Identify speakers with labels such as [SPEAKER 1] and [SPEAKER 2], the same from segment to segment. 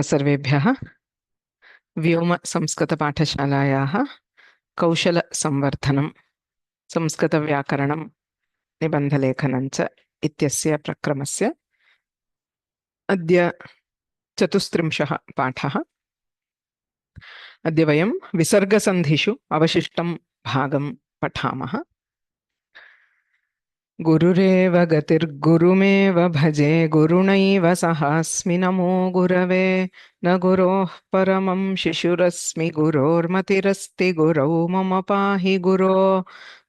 [SPEAKER 1] सर्वेभ्यः व्योम-संस्कृत-पाठशालायाः कौशलसंवर्धनं संस्कृतव्याकरणं निबन्धलेखनं च इत्यस्य प्रक्रमस्य अद्य 34 पाठः। अद्य वयं विसर्गसन्धिषु अवशिष्टं भागं पठामः। गुरुरेव गतिर्गुरुमेव भजे गुरुणैव सहास्मि नमो गुरवे न गुरोः परमं शिशुरस्मि गुरोर्मतिरस्ति गुरौ मम पाहि गुरो।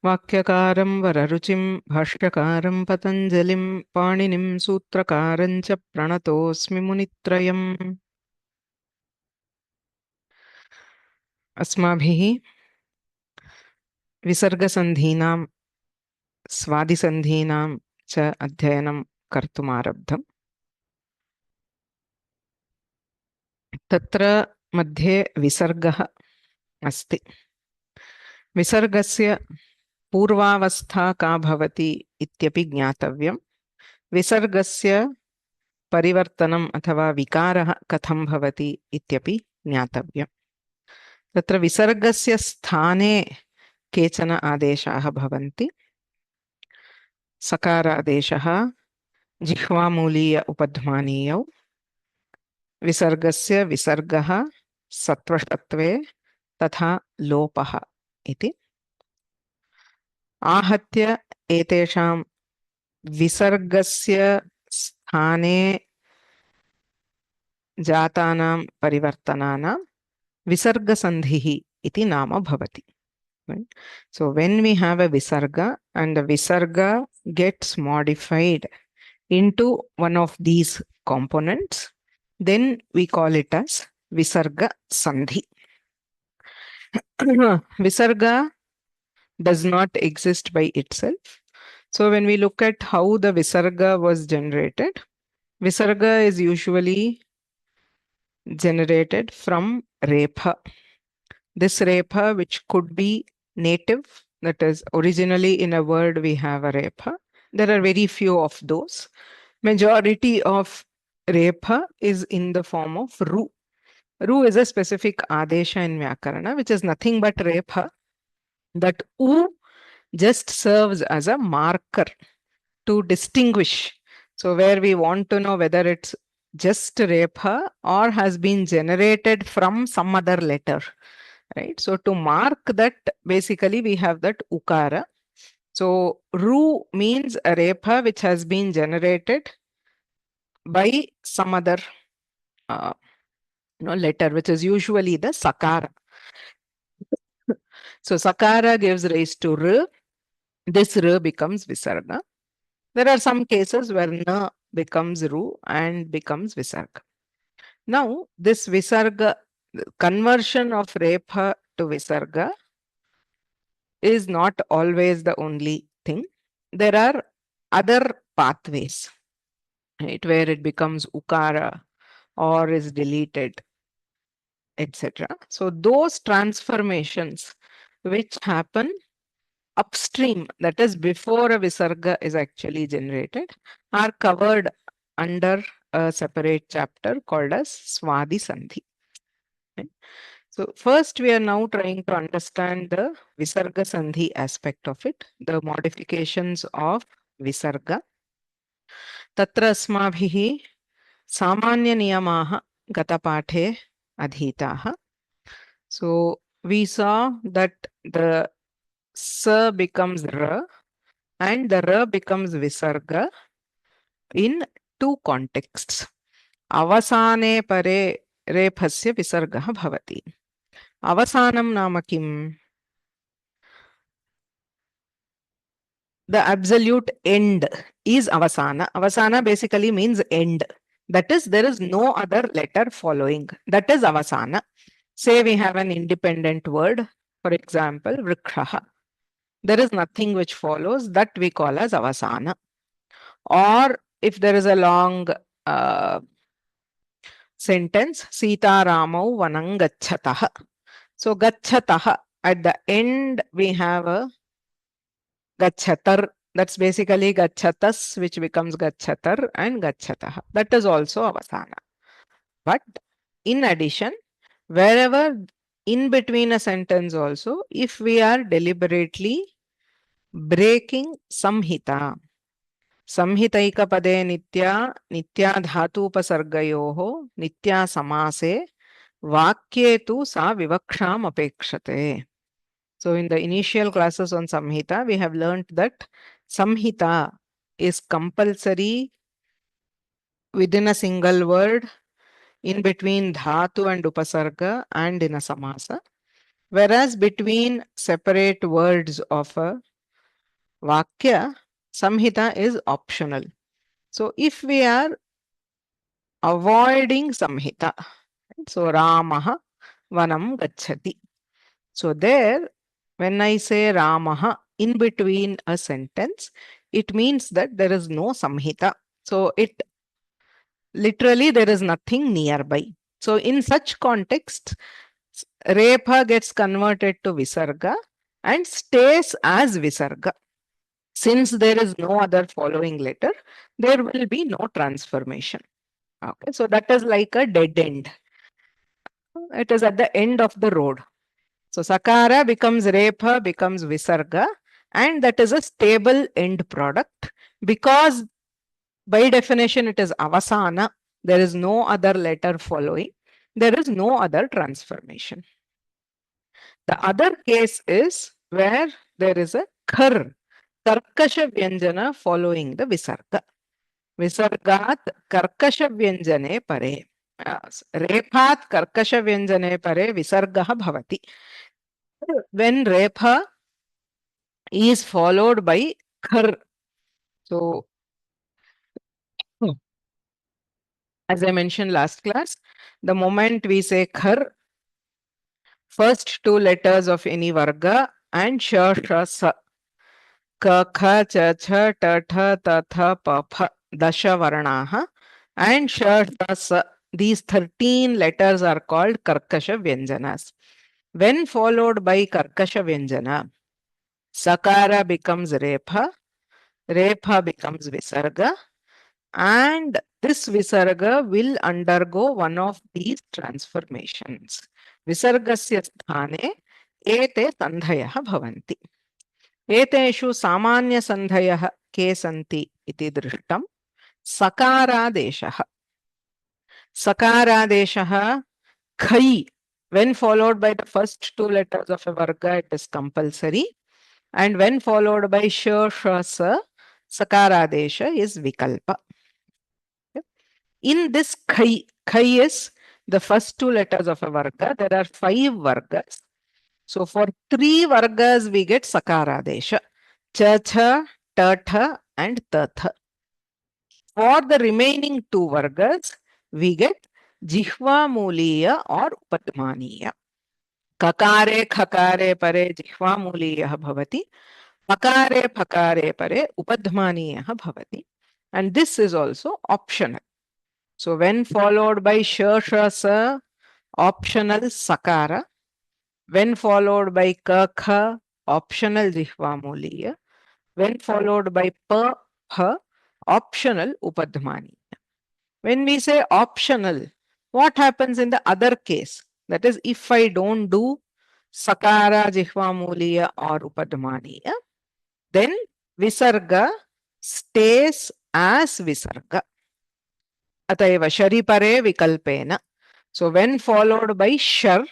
[SPEAKER 1] वाक्यकारं वररुचिं भाष्यकारं पतञ्जलिं पाणिनिं सूत्रकारं च प्रणतोऽस्मि मुनित्रयम्। अस्माभिः विसर्गसन्धीनां स्वादिसन्धीनां च अध्ययनं कर्तुम् आरब्धम्। तत्र मध्ये विसर्गः अस्ति। विसर्गस्य पूर्वावस्था का भवति इत्यपि ज्ञातव्यम्। विसर्गस्य परिवर्तनम् अथवा विकारः कथं भवति इत्यपि ज्ञातव्यम्। तत्र विसर्गस्य स्थाने केचन आदेशाः भवन्ति। सकारादेशः जिह्वामूलीय उपध्मानीयौ, विसर्गस्य विसर्गः सत्वषत्वे तथा लोपः इति। आहत्य एतेषां विसर्गस्य स्थाने जातानां परिवर्तनानां विसर्गसन्धिः इति नाम भवति। Right? So when we have a visarga and the visarga gets modified into one of these components, then we call it as Visarga Sandhi. Visarga does not exist by itself. So when we look at how the Visarga was generated, Visarga is usually generated from Repha. This Repha, which could be native, that is originally in a word we have a Repha. There are very few of those. Majority of Repha is in the form of Ru. Ru is a specific Adesha in Vyakarana, which is nothing but Repha. That U just serves as a marker to distinguish. So where we want to know whether it's just Repha or has been generated from some other letter. Right? So to mark that, basically we have that Ukara. So Ru means a Repha which has been generated by some other letter, which is usually the Sakara. So Sakara gives rise to R. This R becomes Visarga. There are some cases where Na becomes Ru and becomes Visarga. Now, this Visarga, conversion of Repha to Visarga is not always the only thing. There are other pathways, right, where it becomes Ukara or is deleted, etc. So those transformations which happen upstream, that is before a Visarga is actually generated, are covered under a separate chapter called as Swadi Sandhi. Okay. So first we are now trying to understand the Visarga Sandhi aspect of it, the modifications of Visarga. Tatra asmabhihi samanya niyamaha gatapathe adhitaha. So we saw that the Sa becomes Ra and the Ra becomes Visarga in two contexts. Avasane pare rephasya visargah bhavati. Avasanam nama kim? The absolute end is Avasana. Avasana basically means end. That is, there is no other letter following. That is Avasana. Say we have an independent word, for example, Vrikshaha. There is nothing which follows, that we call as Avasana. Or if there is a long sentence, Sita Ramau Vanang Gacchataha. So Gacchataha, at the end we have a Gacchatar. That's basically Gacchatas, which becomes Gacchatar and Gacchataha. That is also Avasana. But in addition, wherever in between a sentence also, if we are deliberately breaking samhita, संहितैकपदे नित्या नित्या धातूपसर्गयोः नित्या समासे वाक्ये तु सा विवक्षाम् अपेक्षते. So in the initial classes on Samhita, we have learned that Samhita is compulsory within a single word, in between dhatu and upasarga, and in a samasa. Whereas between separate words of a vakya, Samhita is optional. So if we are avoiding Samhita, so Ramaha vanam gacchati. So there, when I say Ramaha in between a sentence, it means that there is no Samhita. So it literally there is nothing nearby. So in such context, Repha gets converted to Visarga and stays as Visarga. Since there is no other following letter, there will be no transformation. Okay, so that is like a dead end. It is at the end of the road. So Sakara becomes Repha, becomes Visarga, and that is a stable end product because by definition it is Avasana. There is no other letter following. There is no other transformation. The other case is where there is a Khar, Karkasha Vyanjana following the Visarga. Visargat Karkasha Vyanjane pare. Rephat Karkasha Vyanjane pare Visargaha bhavati. When Repha is followed by Khar. So, as I mentioned last class, the moment we say Khar, first two letters of any Varga and Sha, Sha, Sa. Ka, Kha, Cha, Cha, Ta, Tha, Ta, Tha, Pa, Pha, Dasha Varanaha and Sha, Sha, Sa. These 13 letters are called Karkasha Vyanjanas. When followed by Karkasha Vyanjana, Sakara becomes Repha, Repha becomes Visarga, and this Visarga will undergo one of these transformations. Visargasya sthane ete sandhayah bhavanti. एतेषु सामान्यसन्धयः के सन्ति इति दृष्टं. सकारादेशः. सकारादेशः खै, when followed by the first two letters of a varga, it is compulsory, and when followed by sha, sha, sa, sakaradesha is vikalpa. In this khai, khai is the first two letters of a varga. There are 5 vargas. So for 3 vargas, we get sakaradesha. Cha, cha, ta, tha, and ta, tha. For the remaining 2 vargas, we get jihva muliya or upadmaniya. Kakare, khakare pare jihva muliyah bhavati. Pakare, phakare pare upadmaniyah bhavati. And this is also optional. So when followed by sha, sha, sa, optional sakara. When followed by ka, kha, optional jihva muliya. When followed by pa, pha, optional upadmaniya. When we say optional, what happens in the other case? That is, if I don't do sakara, jihva muliya or upadmaniya, then visarga stays as visarga. Ataiva sharipare vikalpena. So when followed by shar,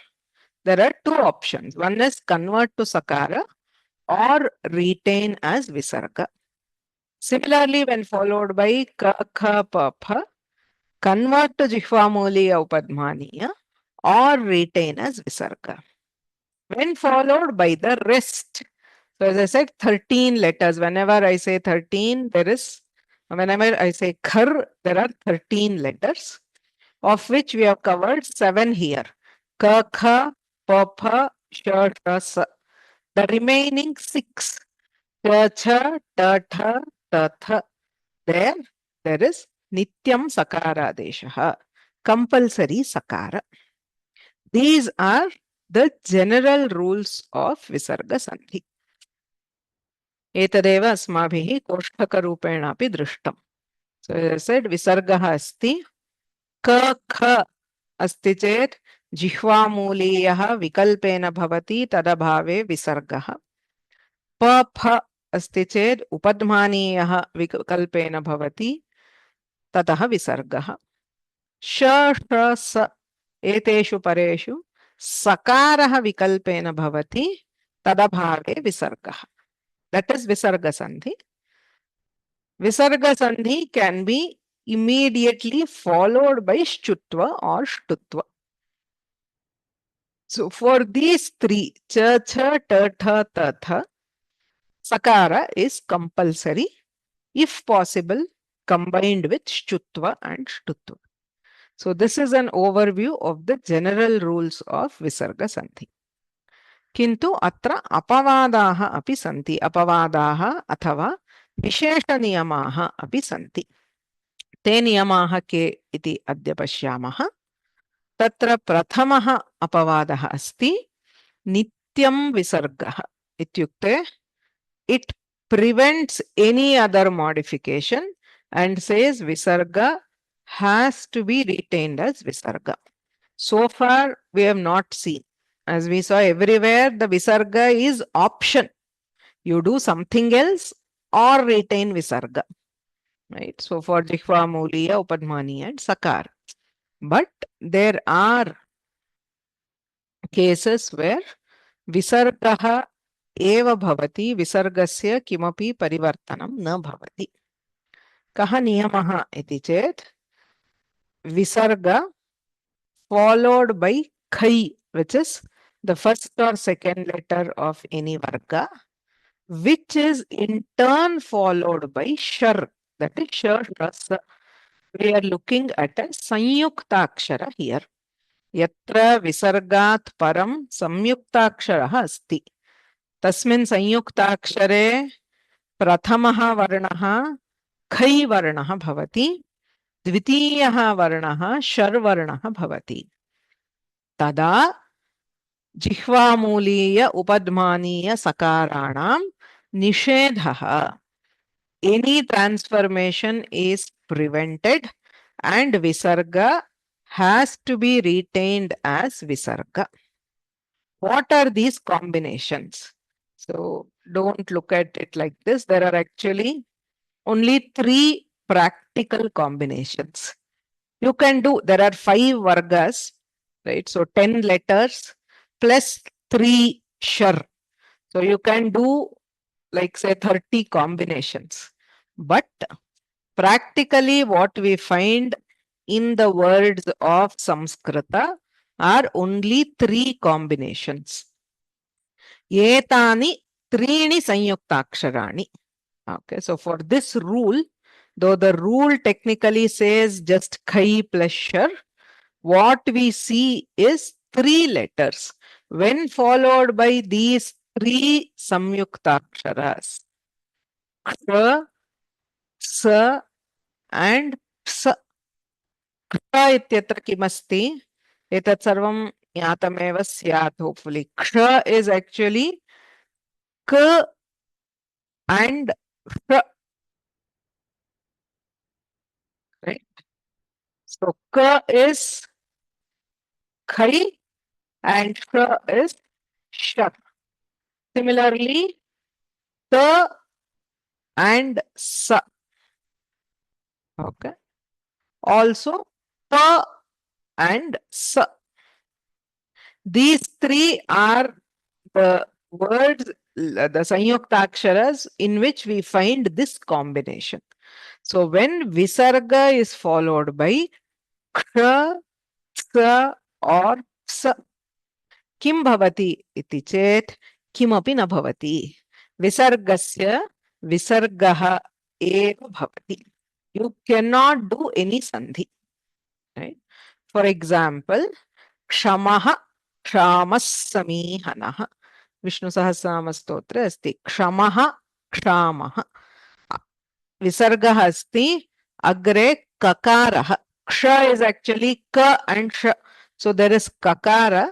[SPEAKER 1] there are 2 options. One is convert to sakara or retain as visarga. Similarly, when followed by ka, kha, pa, pha, convert to jihva muliya upadmaniya or retain as visarga. When followed by the rest, so as I said, 13 letters. Whenever I say 13, whenever I say khar, there are 13 letters, of which we have covered 7 here. Ka, kha, pa, pha, sha, sha, sa. The remaining 6, cha, cha, ta, tha, ta, tha. There is nityam sakaradeshaha, compulsory sakara. These are the general rules of Visarga Sandhi. एतदेव अस्माभिः कोष्ठकरूपेणापि दृष्टम्. So as I said, Visargaha asti ka, kha अस्ति चेत् जिह्वामूलीयः विकल्पेन भवति तदभावे विसर्गः। प फ अस्ति चेत् उपध्मानीयः विकल्पेन भवति ततः विसर्गः। श ष स एतेषु परेषु सकारः विकल्पेन भवति तदभावे विसर्गः। That is Visarga Sandhi. Visarga Sandhi can be immediately followed by Shtutva or Shtutva. So for these three, cha, cha, ta, tha, ta, tha, sakara is compulsory, if possible, combined with Shtutva and Shtutva. So this is an overview of the general rules of Visarga Sandhi. किन्तु अत्र अपवादाः अपि सन्ति, अपवादाः अथवा विशेषनियमाः अपि सन्ति। ते नियमाः के इति अद्य पश्यामः। तत्र प्रथमः अपवादः अस्ति नित्यं विसर्गः इत्युक्ते it prevents any other modification and says visarga has to be retained as visarga. So far we have not seen. As we saw everywhere, the visarga is option. You do something else or retain visarga. Right? So for jihva, muliya, upadmani and sakar. But there are cases where visargah eva bhavati, visargasya kimapi parivartanam na bhavati. Kaha niyamaha iti chet visarga followed by khai, which is the first or second letter of any varga, which is in turn followed by shar, that is shar, rasa. We are looking at a sanyuktakshara here. Yatra visargat param samyuktakshara asti. Tasmin sanyuktakshare prathamaha varnaha khai varnaha bhavati. द्वितीयः वर्णः शर्वर्णः भवति। तदा जिह्वामूलीय उपध्मानीय सकाराणां निषेधः. Any transformation is prevented and visarga has to be retained as visarga. What are these combinations? So don't look at it like this. There are actually only three practical combinations. You can do, there are 5 vargas, right? So 10 letters plus 3 shar. So you can do like say 30 combinations. But practically what we find in the words of Samskrita are only 3 combinations. Etani trini sanyuktakshārani. Okay, so for this rule, though the rule technically says just khai plus shar, what we see is 3 letters. When followed by these 3 samyuktaksharas, kha, sa and psa. Kha ityatra kimasti? Etat sarvam jnatameva syat, hopefully. Kha is actually k and sh. Right? So ka is khai and sh is shar. Similarly, ta and sa. Okay. Also, ta and sa. These 3 are the words, the sanyuktaksharas in which we find this combination. So when visarga is followed by kha, sa or sa, kim bhavati iti chet kimapi na bhavati. Visargasya visargaha eva bhavati. You cannot do any sandhi. Right? For example, Kshamaha Kshamassamihanaha. Vishnu Sahasranama Stotra asti. Kshamaha Kshamaha. Visargaha asti agre kakaraha. Ksha is actually ka and sh. So there is kakara.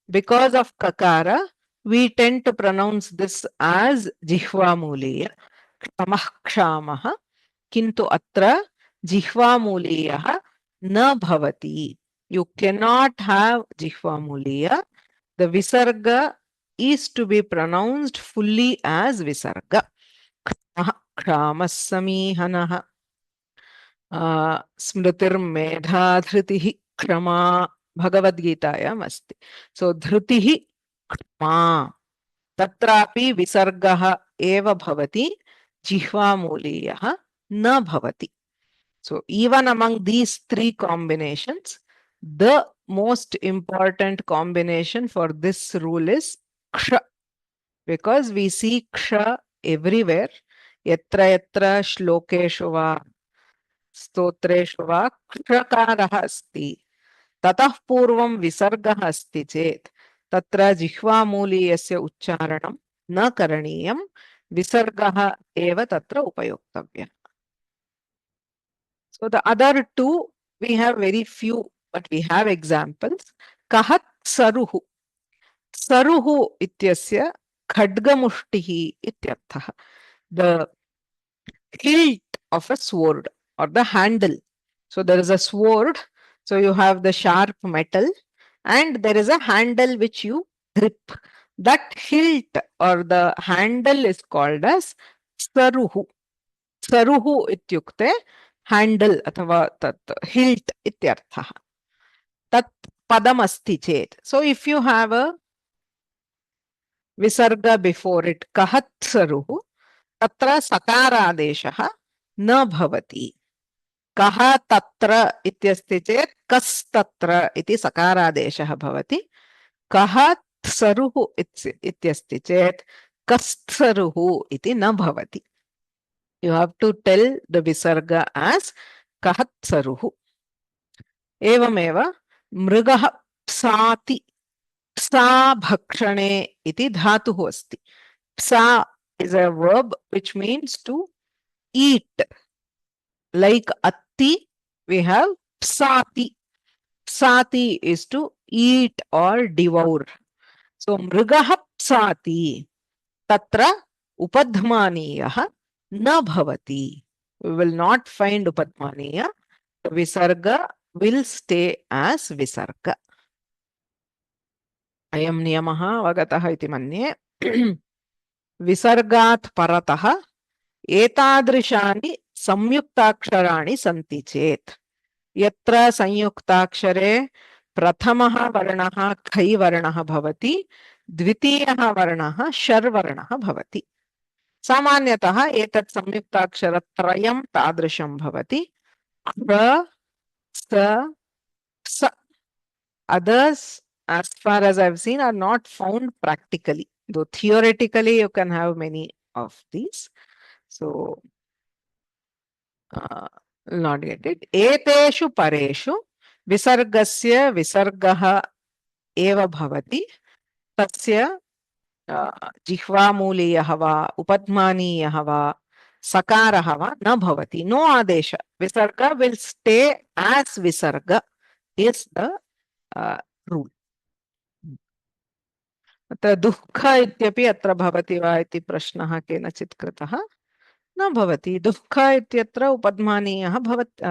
[SPEAKER 1] Because of kakara, we tend to pronounce this as jihvamuliya. Kshamah Kshamaha. Kintu atra jihvamuliyaha na bhavati. You cannot have Jihva Muliya. The Visarga is to be pronounced fully as Visarga. Kramassamihanaha. Smritirmedha krama Bhagavad Gitayam asti. So dhritihi krama. Tatrapi visargaha eva bhavati. Jihva muliyaha na bhavati. So even among these three combinations, the most important combination for this rule is ksha, because we see ksha everywhere. Yatra yatra shlokeshu va स्तोत्रेषु वा क्षकारः अस्ति ततः पूर्वं विसर्गः अस्ति चेत् तत्र जिह्वामूलीयस्य उच्चारणं न करणीयं विसर्गः एव तत्र उपयोक्तव्यः. So the other two we have very few, but we have examples. Kahat saruhu. Saruhu ityasya khadgamushtihi ityarthah. The hilt of a sword or the handle. So there is a sword, so you have the sharp metal, and there is a handle which you grip. That hilt or the handle is called as saruhu. Saruhu ityukte handle athava tat hilt ityarthah. Tat padam asti chet. So if you have a visarga before it, kahat saruhu, tatra sakaradeshah na bhavati. Kaha tatra ityasti chet kas tatra iti sakaradeshah bhavati. Kaha saruhu ityasti chet kas saruhu iti na bhavati. You have to tell the visarga as kahat saruhu. Evameva mrigaha psati. Psa bhakshane iti dhatuhu asti. Psa is a verb which means to eat. Like atti, we have psati. Psati is to eat or devour. So mrigaha psati. Tatra upadhmaniyaha na bhavati. We will not find upadhmaniya. The visarga will stay as visarga. Ayam niyamaha avagataha iti manye. Visargat parataha etadrishani samyuktaksharaणि सन्ति चेत् यत्र संयुक्ताक्षरे प्रथमः वर्णः खै वर्णः भवति द्वितीयः वर्णः शर् वर्णः भवति. सामान्यतः एतत् संयुक्ताक्षरत्रयं तादृशं भवति. क्र स स. Others, as far as I've seen, are not found practically, though theoretically you can have many of these. So not get it. Eteshu pareshu visargasya visargaha eva bhavati tasya jihvamuliyah va upadmaniyah va sakarah va na bhavati. No adesha. Visarga will stay as visarga is the rule. अत्र दुःख इत्यपि अत्र भवति वा इति प्रश्नः केनचित् कृतः. न भवति. दुःख इत्यत्र उपध्मानीयः भवत्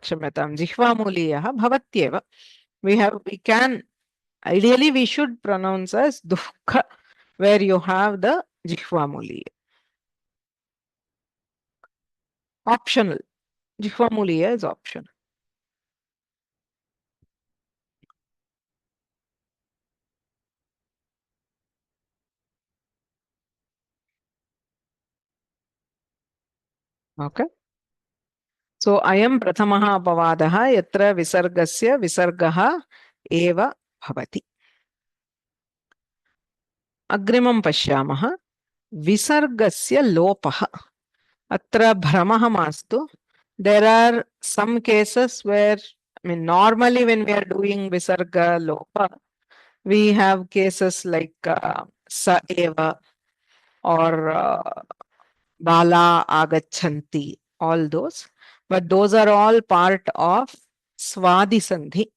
[SPEAKER 1] क्षम्यतां जिह्वामूलीयः भवत्येव. We can ideally we should pronounce as dukkha where you have the jihvamuliya. Optional. Jihvamuliya is optional. Okay. So ayam prathamah apavadah yatra visargasya visargah eva bhavati. Agrimam pashyamah. Visargasya lopaha. Atra bhramah mastu. There are some cases where, I mean, normally when we are doing visarga lopa, we have cases like sa eva or bala agachanti, all those. But those are all part of swadi sandhi.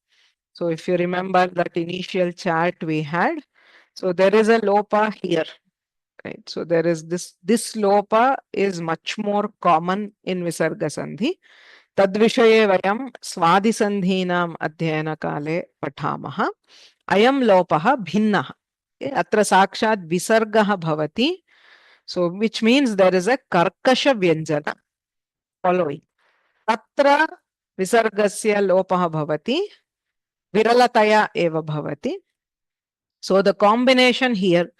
[SPEAKER 1] So if you remember that initial chat we had, so there is a lopa here. Right. So there is this lopa is much more common in Visarga Sandhi. तद्विषये वयं स्वादिसन्धीनाम् अध्ययनकाले पठामः। अयं लोपः भिन्नः। अत्र साक्षात् विसर्गः भवति, so which means there is a कर्कश व्यञ्जन following. तत्र विसर्गस्य लोपः भवति, विरलतया एव भवति. So the combination here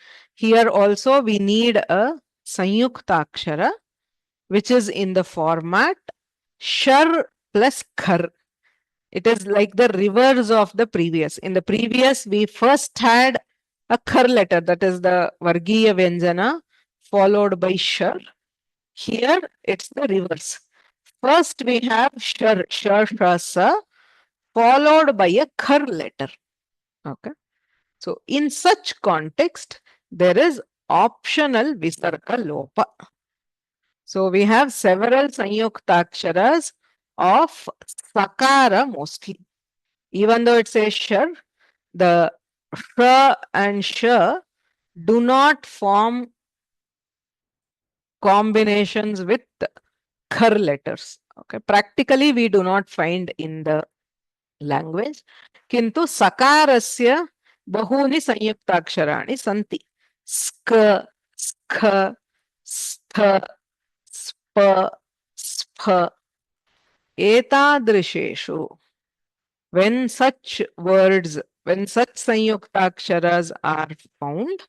[SPEAKER 1] also we need a sanyuktakshara which is in the format shar plus khar. It is like the reverse of the previous. In the previous, we first had a khar letter, that is the Vargiya Vyanjana, followed by shar. Here, it's the reverse. First, we have shar, shasa, followed by a khar letter. Okay. So, in such context, there is optional visarga lopa. So, we have several sanyuktaksharas of sakara mostly. Even though it says shar, the sh and sh do not form combinations with khar letters. Okay, practically we do not find in the language. Kintu sakarasya bahuni sanyuktaksharaणि santi. Sk, skh, stha, spa, spha. Etadrisheshu. When such words, when such sanyuktaksharas are found,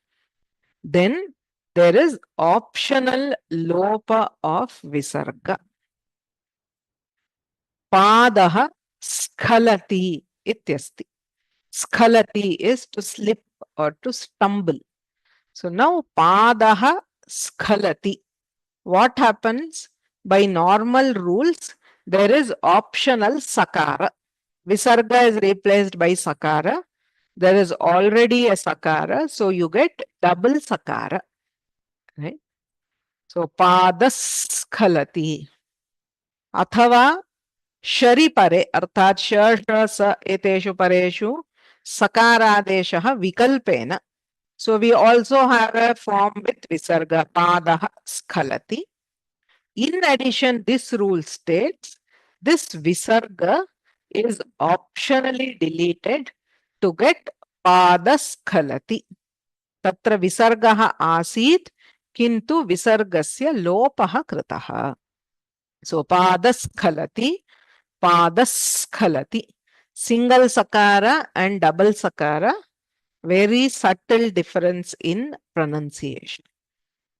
[SPEAKER 1] then there is optional lopa of visarga. Padaha skhalati ityasti. Skhalati is to slip or to stumble. So now padaha skhalati. What happens? By normal rules, there is optional sakara. Visarga is replaced by sakara. There is already a sakara, so you get double sakara. Right? So padaskalati. Athava sharipare, arthat sh eteshu pareshu sakaradeshaha vikalpena. So we also have a form with visarga padaha skhalati. In addition, this rule states this visarga is optionally deleted to get padaskalati. Tatra visargaha asit kintu visargasya lopaha kritaha. So padaskalati, padaskalati. Single sakara and double sakara, very subtle difference in pronunciation.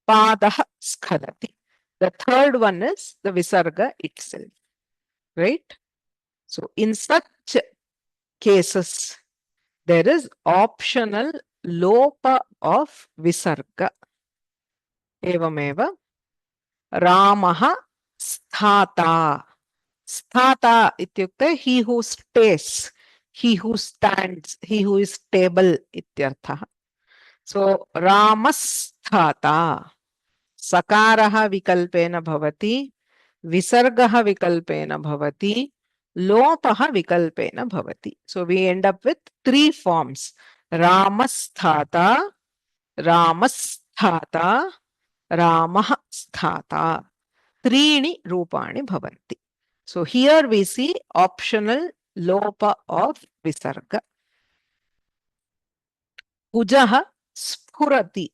[SPEAKER 1] Padaha skhalati. The third one is the visarga itself. Right? So in such cases, there is optional lopa of visarga. Evameva Ramaha sthata. Sthata ityukte he who stays, he who stands, he who is stable ityartha. So Ramasthata. Sakaraha vikalpena bhavati, visargaha vikalpena bhavati, lopaha vikalpena bhavati. So we end up with three forms. Ramasthata, Ramasthata, Ramaha sthata. Trini rupani bhavanti. So here we see optional lopa of visarga. Pujaha spurati.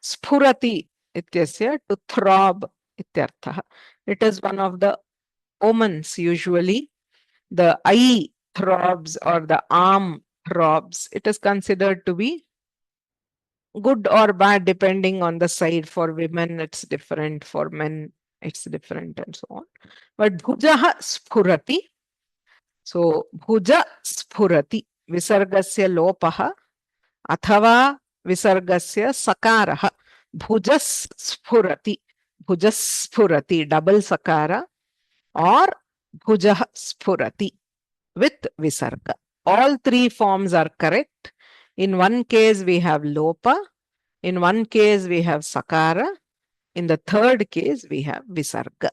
[SPEAKER 1] Spurati ityasya to throb ityartha. It is one of the omens usually. The eye throbs or the arm throbs. It is considered to be good or bad depending on the side. For women it's different, for men it's different, and so on. But bhujaha spurati. So bhuja spurati. Visargasya lopaha athava visargasya sakaraha. Bhujas spurati. Bhujas spurati. Double sakara or bhujah spurati with visarga. All three forms are correct. In one case we have lopa. In one case we have sakara. In the third case we have visarga.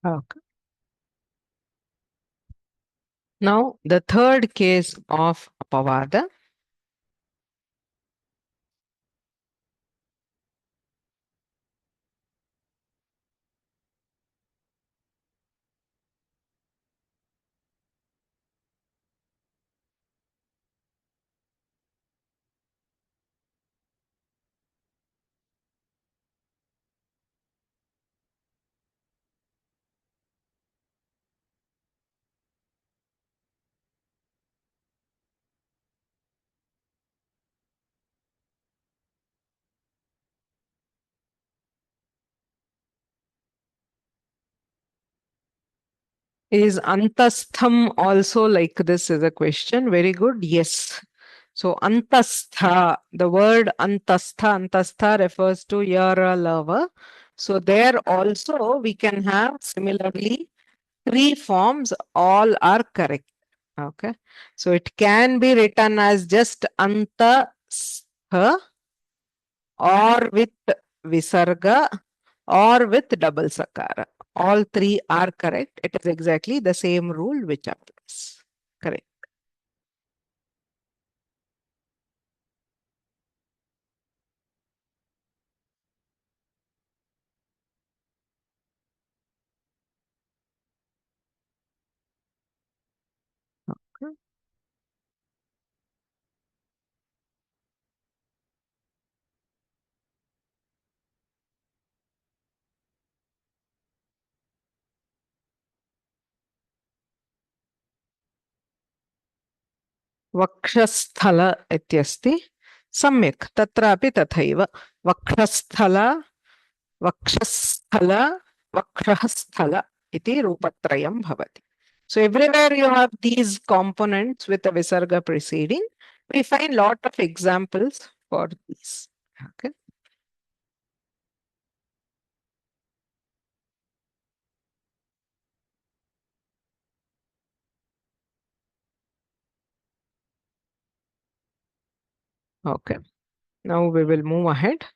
[SPEAKER 1] Okay. Now, the third case of apavada is antastham also like this is a question. Very good. Yes. So antastha, the word antastha refers to yara lover. So there also we can have similarly three forms, all are correct. Okay. So it can be written as just antastha or with visarga or with double sakara. All three are correct. It is exactly the same rule which applies. Correct. Okay. वक्षस्थल इत्यस्ति सम्यक् तत्रापि तथैव वक्षस्थल वक्षस्थल वक्षस्थल इति रूपत्रयं भवति. So everywhere you have these components with a visarga preceding. We find lot of examples for these. Okay. Okay. Now we will move ahead.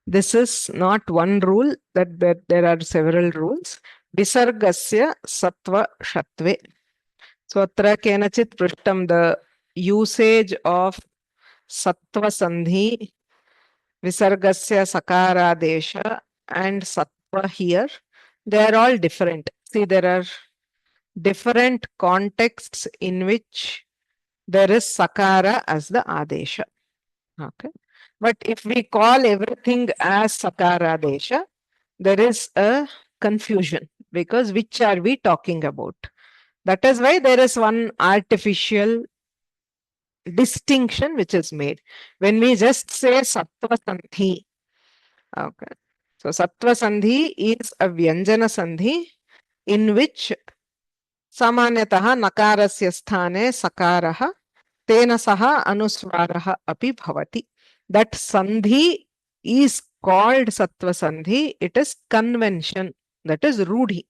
[SPEAKER 1] This is not one rule, that there are several rules. Visargasya sattva shatve. So atra kenachit prishtam, the usage of sattva sandhi, visargasya sakaradesha and sattva here, they are all different. See, there are different contexts in which there is sakara as the adesha. Okay. But if we call everything as sakaradesha, there is a confusion because which are we talking about? That is why there is one artificial distinction which is made. When we just say sattva sandhi, okay. So sattva sandhi is a vyanjana sandhi in which samanyatah nakarasya sthane sakarah tena saha anuswarah api bhavati. That sandhi is called sattva sandhi. It is convention. That is rudhi.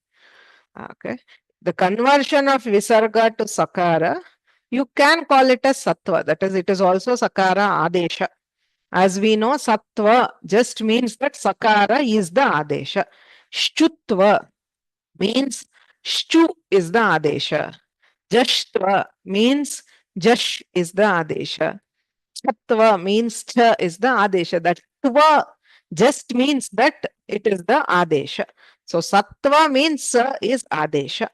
[SPEAKER 1] Okay. The conversion of visarga to sakara, you can call it as sattva. That is, it is also sakara adesha. As we know, sattva just means that sakara is the adesha. Shchutva means shchu is the adesha. Jashtva means jash is the adesha. Sattva means cha is the adesha. That tva just means that it is the adesha. So sattva means sa is adesha.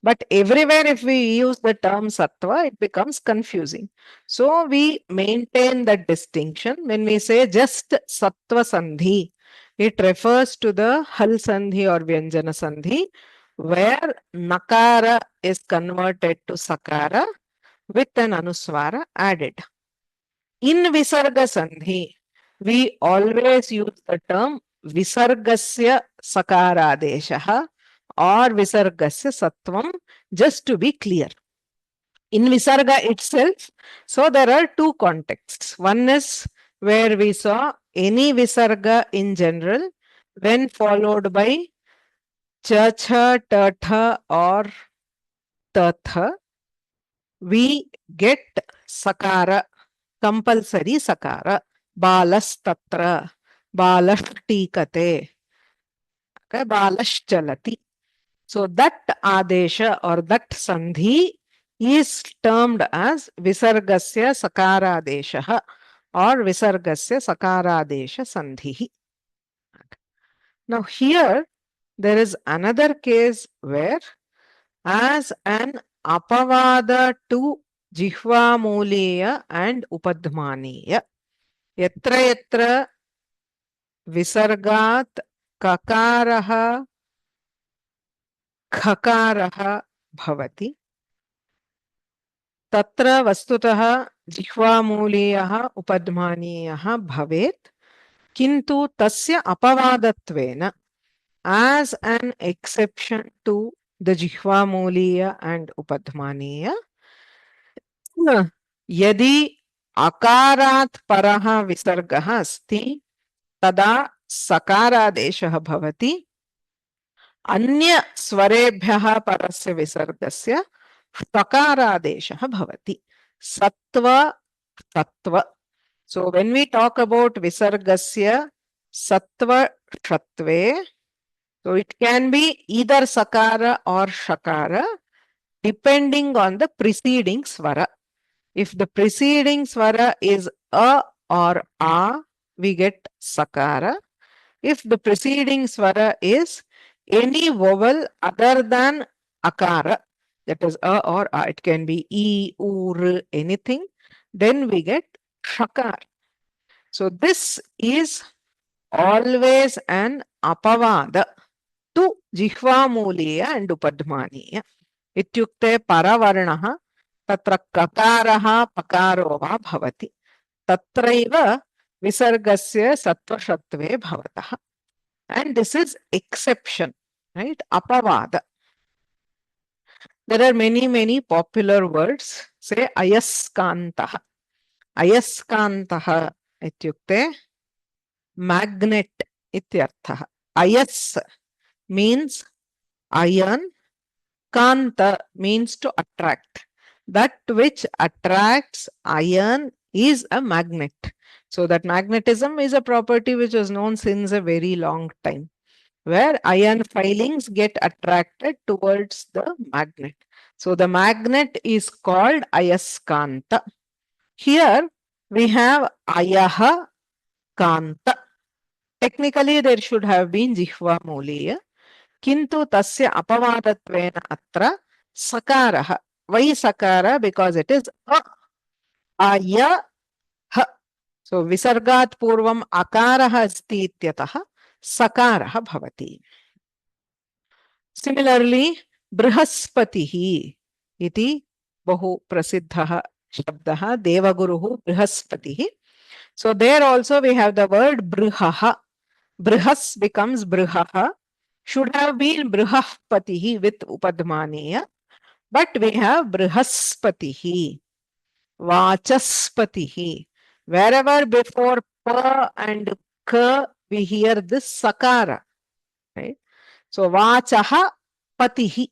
[SPEAKER 1] But everywhere if we use the term sattva, it becomes confusing. So we maintain that distinction. When we say just sattva sandhi, it refers to the hal sandhi or vyanjana sandhi, where nakara is converted to sakara with an anuswara added. In Visarga Sandhi, we always use the term Visargasya Sakaradeshaha or Visargasya Sattvam, just to be clear. In Visarga itself, so there are two contexts. One is where we saw any Visarga in general, when followed by Chacha, Tatha or Tatha, we get Sakara, compulsory Sakara. Balastatra, balashtikate. Okay, balaschalati. So that adesha or that sandhi is termed as Visargasya Sakaradesha or Visargasya Sakaradesha Sandhi. Now here there is another case where as an apavada to jihvamuliya and upadmaniya, yatra yatra visargat kakaraha khakaraha bhavati, तत्र वस्तुतः जिह्वामूलीयः उपध्मानीयः भवेत्, किन्तु तस्य अपवादत्वेन, as an exception to the jihvamuliya and upadmaniya, यदि अकारात् परः विसर्गः अस्ति तदा सकारादेशः भवति, अन्य स्वरेभ्यः परस्य विसर्गस्य षकारादेशः भवति. Sattva, sattva. So when we talk about visargasya sattva shatve, so it can be either sakara or shakara depending on the preceding swara. If the preceding swara is a or a, we get sakara. If the preceding swara is any vowel other than akara, that is a or a, it can be e, u, r, anything, then we get shakar. So this is always an apavada to jihvamuliya and upadmaniya. Ityukte paravarnaha tatra kakaraha pakaro va bhavati. Tatraiva visargasya sattva-shatve bhavataha. And this is exception, right? Apavada. There are many popular words. Say ayaskantaha. Ayaskantaha ityukte magnet ityarthaha. Ayas means iron. Kanta means to attract. That which attracts iron is a magnet. So that magnetism is a property which was known since a very long time, where iron filings get attracted towards the magnet. So the magnet is called ayaskanta. Here we have ayaha kanta. Technically there should have been jihvamuliya, kintu tasya apavadattvena atra sakaraha. Why sakara? Because it is a aya ha. So visargat purvam akaraha asti ityataha sakaraha bhavati. Similarly, brihaspatihi iti bahu prasiddhaha shabdaha devaguruhu brihaspatihi. So there also we have the word brihaha. Brihas becomes brihaha. Should have been brihapatihi with upadmaniya, but we have brihaspatihi. Vachaspatihi. Wherever before pa and ka we hear this sakara, right? So vachaha patihi.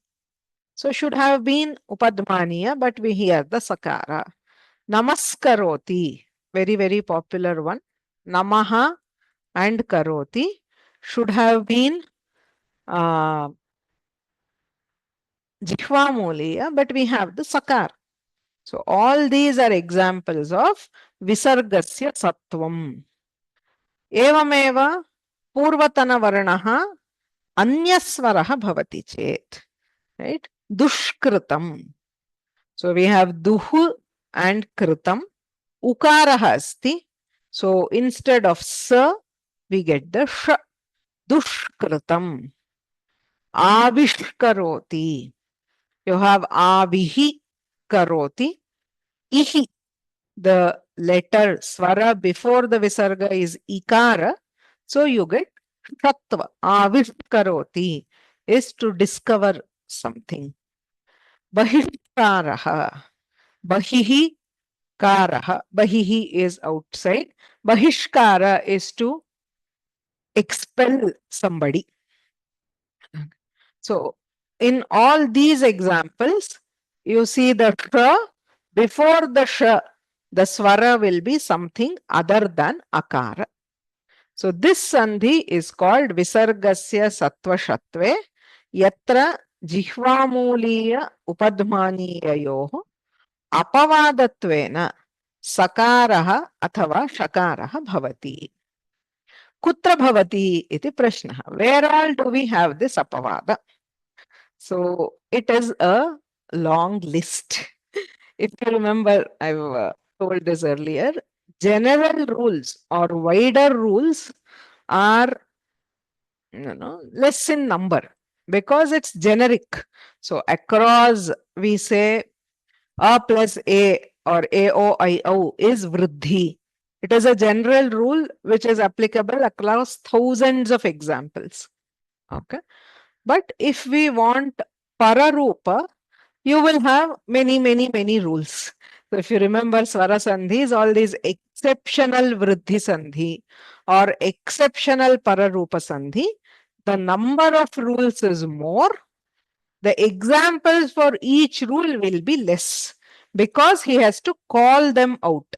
[SPEAKER 1] So should have been upadmaniya, but we hear the sakara. Namaskaroti, very popular one. Namaha and karoti should have been jihvamuliya, but we have the sakar. So all these are examples of visargasya sattvam. Evameva purvatana varnaha anyasvaraha bhavati chet. Right? Dushkritam. So we have duhu and kritam. Ukaraha asti. So instead of sa, we get the sh. Dushkritam. Avishkaroti. You have avihi karoti. Ihi. The letter swara before the visarga is ikara. So you get shatva. Avishkaroti is to discover something. Bahishkaraha. Bahihi karaha. Bahihi is outside. Bahishkara is to expel somebody. So in all these examples, you see the sh, before the sh, the swara will be something other than akara. So this sandhi is called Visargasya Sattva Shatve Yatra Jihvamuliya Upadmaniyayoho Apavadattvena Sakaraha Athava Shakaraha Bhavati. Kutra Bhavati iti prashnaha. Where all do we have this apavada? So it is a long list. If you remember, I've told this earlier, general rules or wider rules are less in number because it's generic. So across we say A plus A or AOIO is vriddhi. It is a general rule which is applicable across thousands of examples. Okay. But if we want pararupa, you will have many rules. So if you remember Swara Sandhis, all these exceptional Vriddhi Sandhi or exceptional Pararupa Sandhi, the number of rules is more. The examples for each rule will be less because he has to call them out.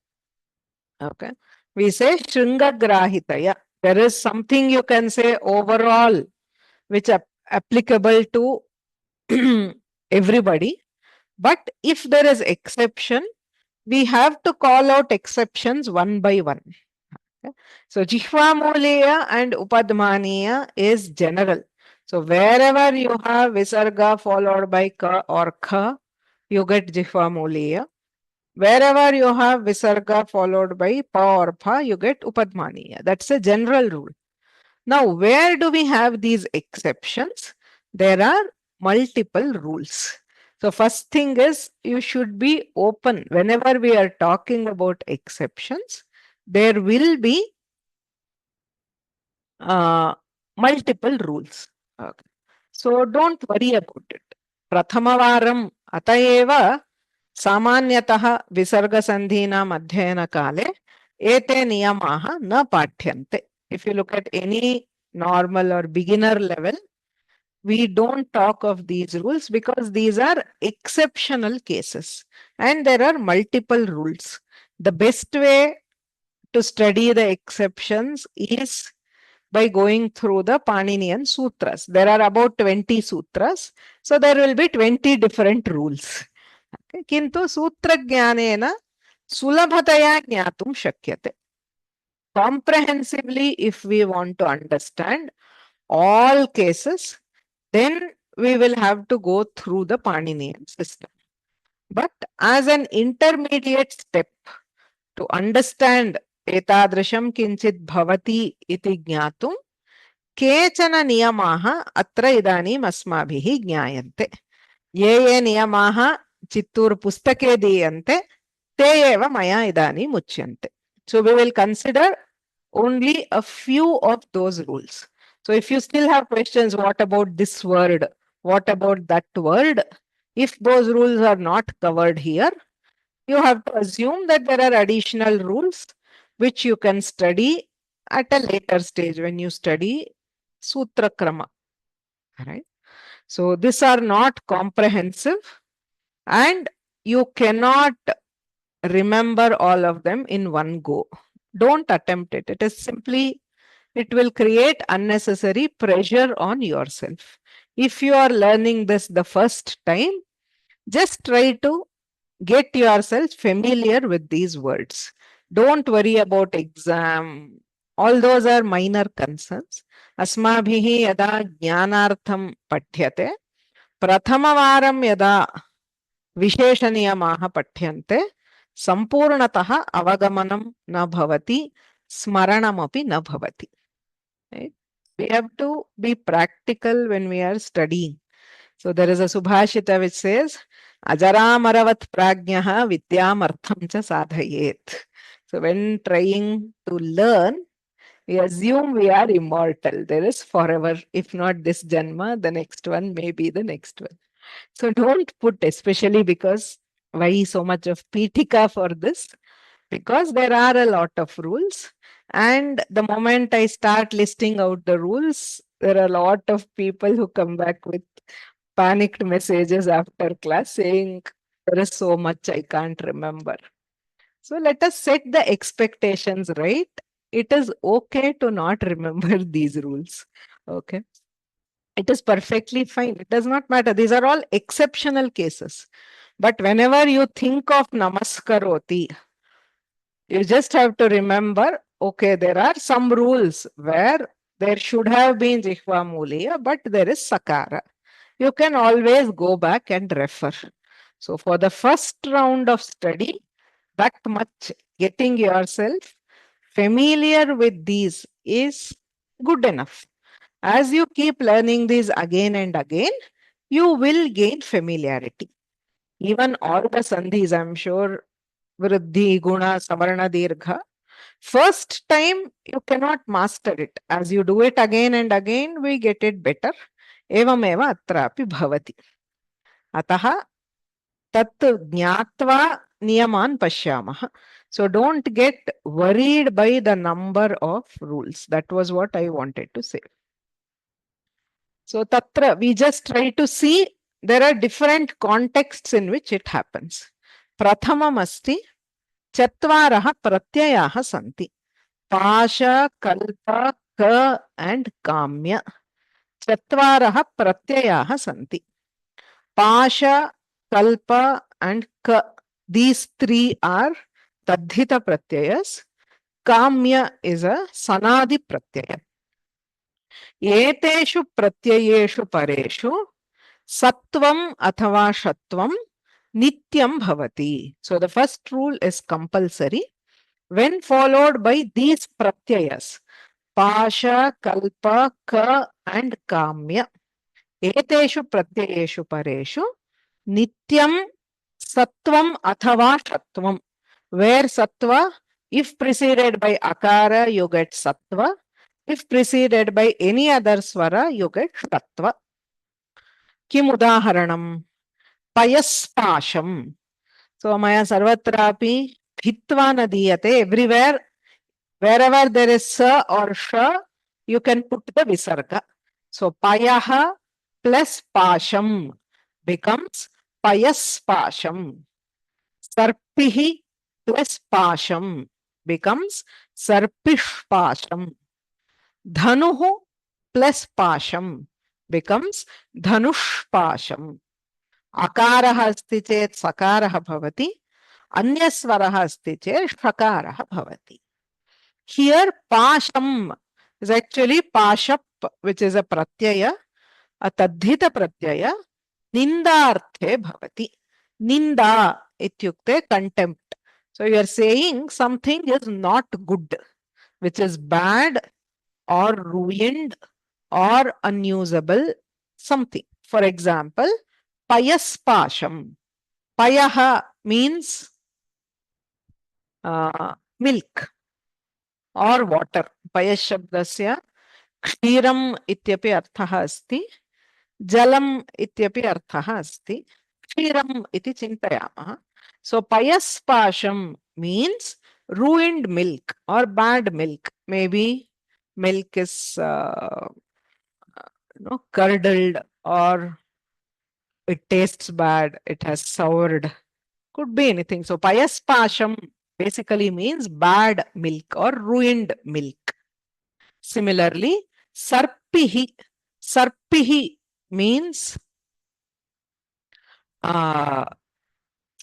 [SPEAKER 1] Okay. We say Shringagrahitaya. There is something you can say overall which are applicable to everybody. But if there is exception, we have to call out exceptions one by one. Okay. So Jihvamuliya and Upadmaniya is general. So wherever you have Visarga followed by Ka or Kha, you get Jihvamuliya. Wherever you have Visarga followed by Pa or Pa, you get Upadmaniya. That's a general rule. Now, where do we have these exceptions? There are multiple rules. So first thing is you should be open. Whenever we are talking about exceptions, there will be multiple rules. Okay. So don't worry about it. Prathamavaram ataeva samanyatah visargasandhina adhyayana kale ete niyamaha na pathyante. If you look at any normal or beginner level, we don't talk of these rules because these are exceptional cases and there are multiple rules. The best way to study the exceptions is by going through the Paninian Sutras. There are about 20 sutras, so there will be 20 different rules. Kintu sutra jnanena sulabhataya jnatum shakyate. Comprehensively, if we want to understand all cases, then we will have to go through the Paninian system. But as an intermediate step to understand etadrisham kinchit bhavati iti jnatum, केचन नियमाः अत्र इदानीम् अस्माभिः ज्ञायन्ते. ये नियमाः चित्तूर पुस्तके दीयन्ते ते एव मया इदानीम् उच्यन्ते. So we will consider only a few of those rules. So if you still have questions, what about this word? What about that word? If those rules are not covered here, you have to assume that there are additional rules which you can study at a later stage when you study Sutra Krama. Right? So these are not comprehensive and you cannot remember all of them in one go. Don't attempt it. It is simply, it will create unnecessary pressure on yourself. If you are learning this the first time, just try to get yourself familiar with these words. Don't worry about exam. All those are minor concerns. Asmabhihi yada jnanartham pathyate, prathamavaram yada visheshaniyamaha pathyante, sampurnatah avagamanam na bhavati, smaranamapi na bhavati. Right? We have to be practical when we are studying. So there is a Subhashita which says, Ajaramaravat prajnaha vidyam artham cha sadhayet. So when trying to learn, we assume we are immortal. There is forever. If not this Janma, the next one may be the next one. So don't put, especially because why so much of Pitika for this? Because there are a lot of rules. And the moment I start listing out the rules, there are a lot of people who come back with panicked messages after class saying, there is so much I can't remember. So let us set the expectations right it is okay to not remember these rules. Okay. It is perfectly fine. It does not matter. These are all exceptional cases. But whenever you think of namaskaroti, you just have to remember, okay, there are some rules where there should have been jihva muliya, but there is sakara. You can always go back and refer. So for the first round of study, that much getting yourself familiar with these is good enough. As you keep learning these again and again, you will gain familiarity. Even all the sandhis, I'm sure, vriddhi, guna, savarna, dirgha, first time you cannot master it. As you do it again and again, we get it better. Evameva atrapi bhavati. Ataha tat jnatva niyaman pashyamaha. So don't get worried by the number of rules. That was what I wanted to say. So tatra, we just try to see there are different contexts in which it happens. Prathamam asti chatvaraha pratyayaha santi. Pasha, kalpa, ka and kamya. Chatvaraha pratyayaha santi. Pasha, kalpa and ka. These three are tadhita pratyayas. Kamya is a sanadi pratyaya. Eteshu pratyayeshu pareshu Sattvam athava shatvam nityam bhavati. So the first rule is compulsory. When followed by these pratyayas, pasha, kalpa, ka and kamya. Eteshu pratyayeshu pareshu nityam sattvam athava shatvam. Where sattva, if preceded by akara, you get sattva. If preceded by any other swara, you get shatva. Kim udaharanam? Payaspasham. So maya sarvatrapi bhitva na diyate. Everywhere, wherever there is sa or sha, you can put the visarga. So payaha plus pasham becomes payaspasham. Sarpihi plus pasham becomes sarpishpasham. Dhanuhu plus pasham becomes dhanushpasham. Akaraha asti chet sakaraha bhavati, anyasvaraha asti chet shakaraha bhavati. Here pasham is actually pashap, which is a pratyaya, a tadhita pratyaya, nindarthe bhavati. Ninda ityukte contempt. So you are saying something is not good, which is bad or ruined or unusable, something. For example, payaspasham. Payaha means milk or water. Payashabdasya kshiram ityapi arthaha asti. Jalam ityapi arthaha asti. Kshiram iti chintayamaha. So payaspasham means ruined milk or bad milk. Maybe milk is curdled, or it tastes bad, it has soured. Could be anything. So payaspasham basically means bad milk or ruined milk. Similarly, sarpihi. Sarpihi means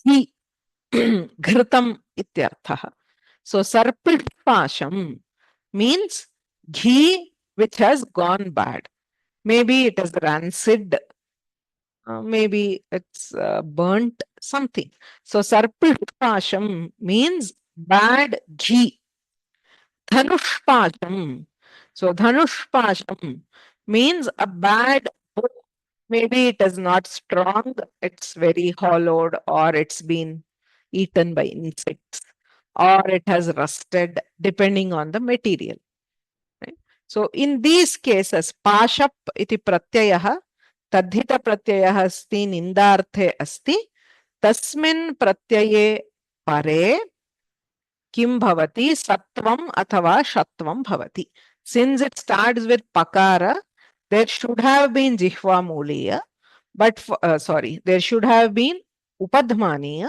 [SPEAKER 1] ghee. Ghritam ityarthaha. So sarpishpasham means ghee which has gone bad. Maybe it is rancid. Maybe it's burnt, something. So sarpishpasham means bad ghee. Dhanushpasham. So dhanushpasham means a bad bow. Maybe it is not strong, it's very hollowed, or it's been eaten by insects, or it has rusted, depending on the material. Right? So in these cases, pashap iti pratyayaha tadhita pratyayah asti nindarthe asti tasmin pratyaye pare kim bhavati sattvam athava shatvam bhavati. Since it starts with pakara, there should have been jihva muliya, but there should have been upadhmaniya,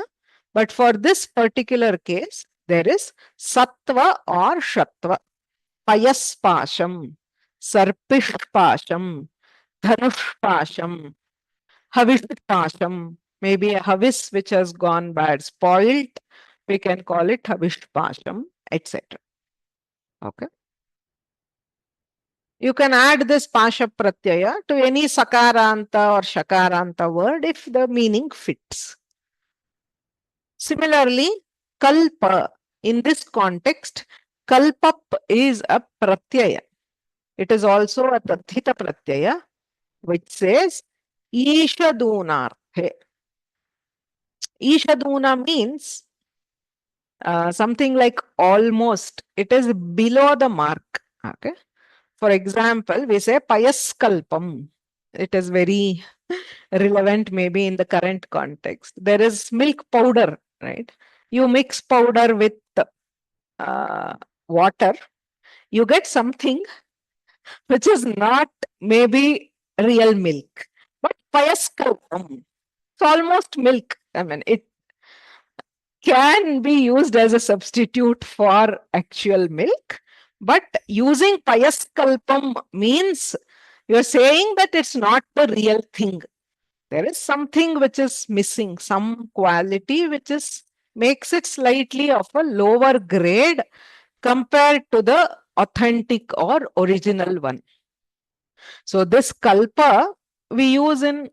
[SPEAKER 1] but for this particular case, there is sattva or shatva. payaspasham, sarpishpasham, dhanushpasham, havishpasham. Maybe a havis which has gone bad, spoiled, we can call it havishpasham, etc. Okay. You can add this pasha pratyaya to any sakaranta or shakaranta word if the meaning fits. Similarly, kalpa, in this context, kalpap is a pratyaya. It is also a tathita pratyaya, which says ishadunarthe. Ishaduna means something like almost. It is below the mark. Okay. For example, we say payaskalpam. It is very relevant maybe in the current context. There is milk powder, right? You mix powder with water, you get something which is not maybe real milk, but payaskalpam. It's almost milk. I mean, it can be used as a substitute for actual milk, but using payaskalpam means you're saying that it's not the real thing. There is something which is missing, some quality which is makes it slightly of a lower grade compared to the authentic or original one. So this kalpa we use in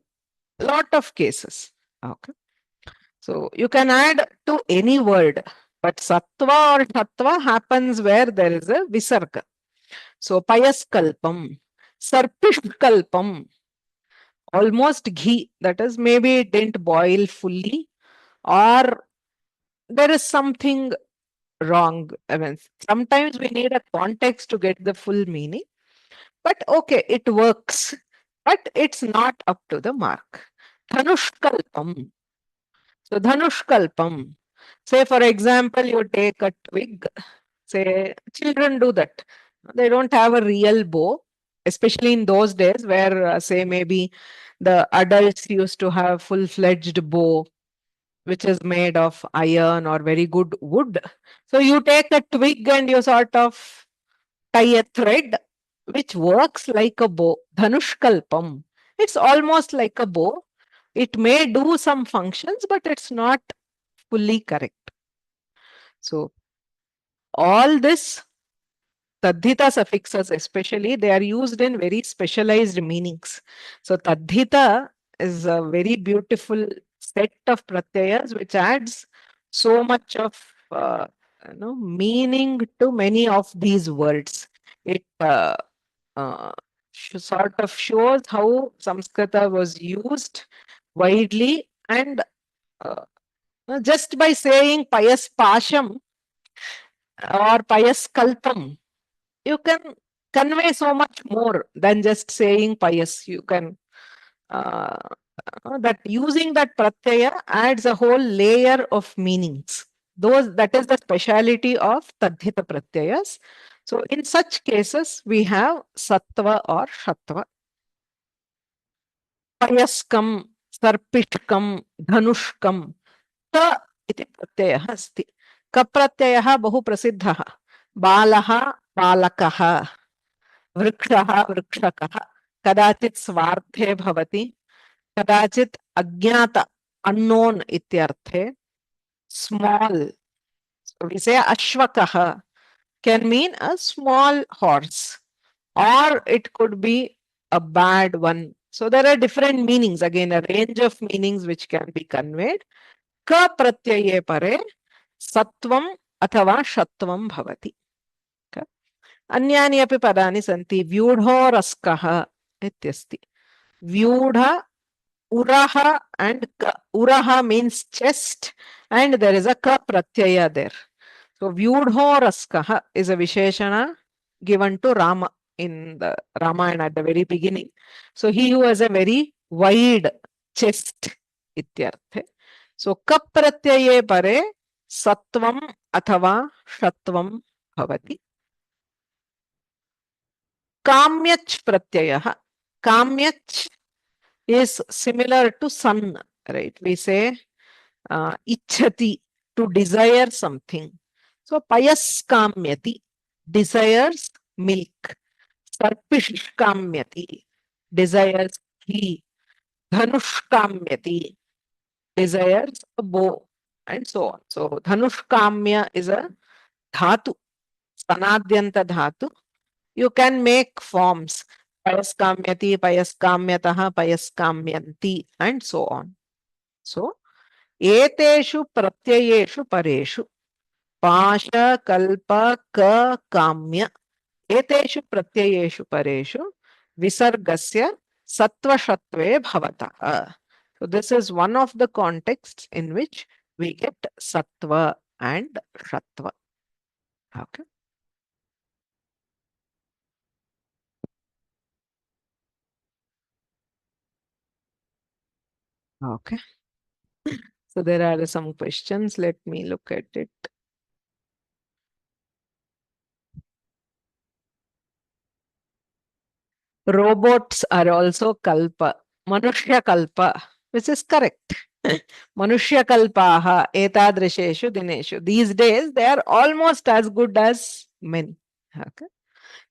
[SPEAKER 1] lot of cases. Okay. So you can add to any word, but sattva or sattva happens where there is a visarga. So payaskalpam, sarpishkalpam, almost ghee, that is maybe it didn't boil fully, or there is something wrong. I mean, sometimes we need a context to get the full meaning, but okay, it works, but it's not up to the mark. Dhanushkalpam. So dhanushkalpam. Say, for example, you take a twig. Say, children do that. They don't have a real bow, especially in those days where, say, maybe the adults used to have full-fledged bow, which is made of iron or very good wood. So you take a twig and you sort of tie a thread, which works like a bow. Dhanushkalpam. It's almost like a bow. It may do some functions, but it's not fully correct. So all this tadhita suffixes especially, they are used in very specialized meanings. So tadhita is a very beautiful set of pratyayas which adds so much of meaning to many of these words. It sort of shows how Samskrita was used widely, and just by saying payas pasham or payas kalpam, you can convey so much more than just saying payas. You can that using that pratyaya adds a whole layer of meanings. That is the speciality of tadhita pratyayas. So in such cases, we have sattva or shatva. Payaskam, sarpishkam, dhanushkam, ka iti pratyayah asti. Ka pratyayah bahu prasiddhah. Balaha, balakaha, vrikshaha, vrikshakaha. Kadachit swarthe bhavati. Kadachit ajnata, unknown ityarthe. Small. So we say ashvakaha can mean a small horse, or it could be a bad one. So there are different meanings, again a range of meanings which can be conveyed. Ka pratyaye pare sattvam athava shatvam bhavati. Anyani api padani santi. Vyudho raskaha ityasti. Vyudha, uraha and ka. Uraha means chest, and there is a ka pratyaya there. So vyudho raskaha is a visheshana given to Rama in the Ramayana at the very beginning. So he who has a very wide chest ityarthe. So ka pratyaye pare sattvam athava shatvam bhavati. Kamyach pratyayah. Kamyach is similar to sun, right? We say ichhati, to desire something. So payas kamyati, desires milk. Sarpishkamyati, desires ghee. Dhanushkamyati, desires a bow, and so on. So Dhanushkamya is a dhatu, Sanadyanta dhatu. You can make forms. Payaskamyati, payaskamyataha, payaskamyanti, and so on. So, eteshu pratyayeshu pareshu pasha kalpa ka kamya eteshu pratyayeshu pareshu visargasya sattva shatve bhavata. So this is one of the contexts in which we get sattva and shatva. Okay. Okay. So there are some questions. Let me look at it. Robots are also kalpa, manushya kalpa, which is correct. Manushya kalpaha etadrisheshu dineshu. These days they are almost as good as men. Okay.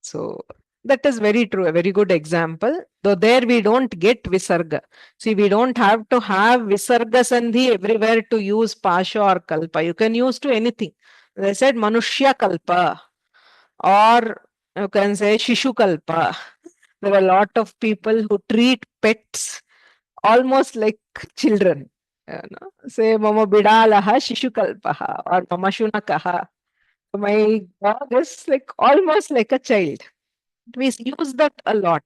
[SPEAKER 1] So that is very true, a very good example. Though there we don't get visarga. See, we don't have to have Visarga Sandhi everywhere to use pasha or kalpa. You can use to anything. As I said, manushya kalpa, or you can say shishu kalpa. There are a lot of people who treat pets almost like children. Say, Mama Bidalaha Shishukalpaha or Mama Shunakaha. My dog is like almost like a child. We use that a lot.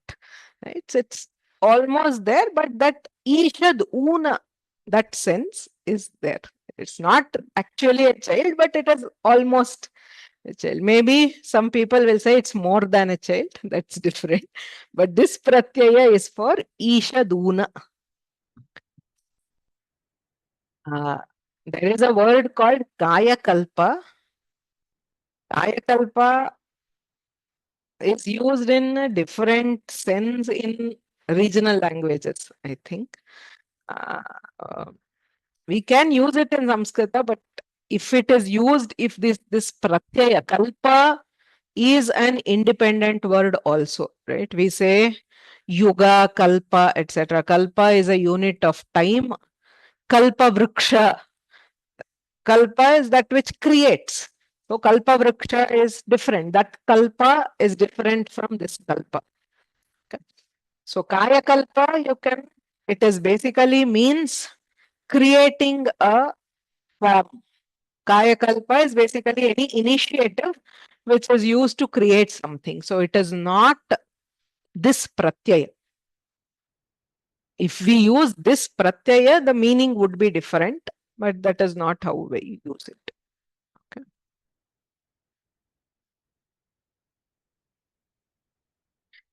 [SPEAKER 1] Right? It's almost there, but that Ishad Una, that sense is there. It's not actually a child, but it is almost a child. Maybe some people will say it's more than a child. That's different. But this pratyaya is for Ishaduna. There is a word called Kaya Kalpa. Kaya Kalpa is used in a different sense in regional languages, I think. Uh, we can use it in Sanskrita, but if it is used, if this pratyaya, kalpa, is an independent word also, right? We say yuga, kalpa, etc. Kalpa is a unit of time. Kalpa vriksha. Kalpa is that which creates. So kalpa vriksha is different. That kalpa is different from this kalpa. Okay. So kaya kalpa, it is basically means creating a form. Kaya kalpa is basically any initiative which is used to create something. So it is not this pratyaya. If we use this pratyaya, the meaning would be different, but that is not how we use it. Okay.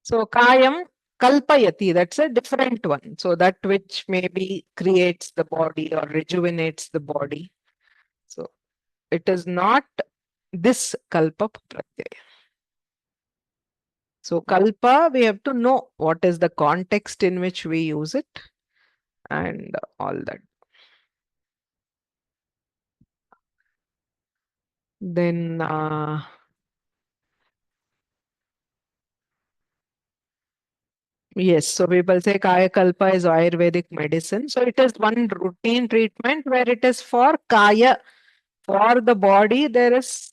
[SPEAKER 1] So kayam kalpayati, that's a different one. So that which maybe creates the body or rejuvenates the body. So it is not this kalpa pratyaya. So kalpa, we have to know what is the context in which we use it and all that. Then yes, so people say Kaya Kalpa is Ayurvedic medicine. So it is one routine treatment where it is for Kaya, for the body. There is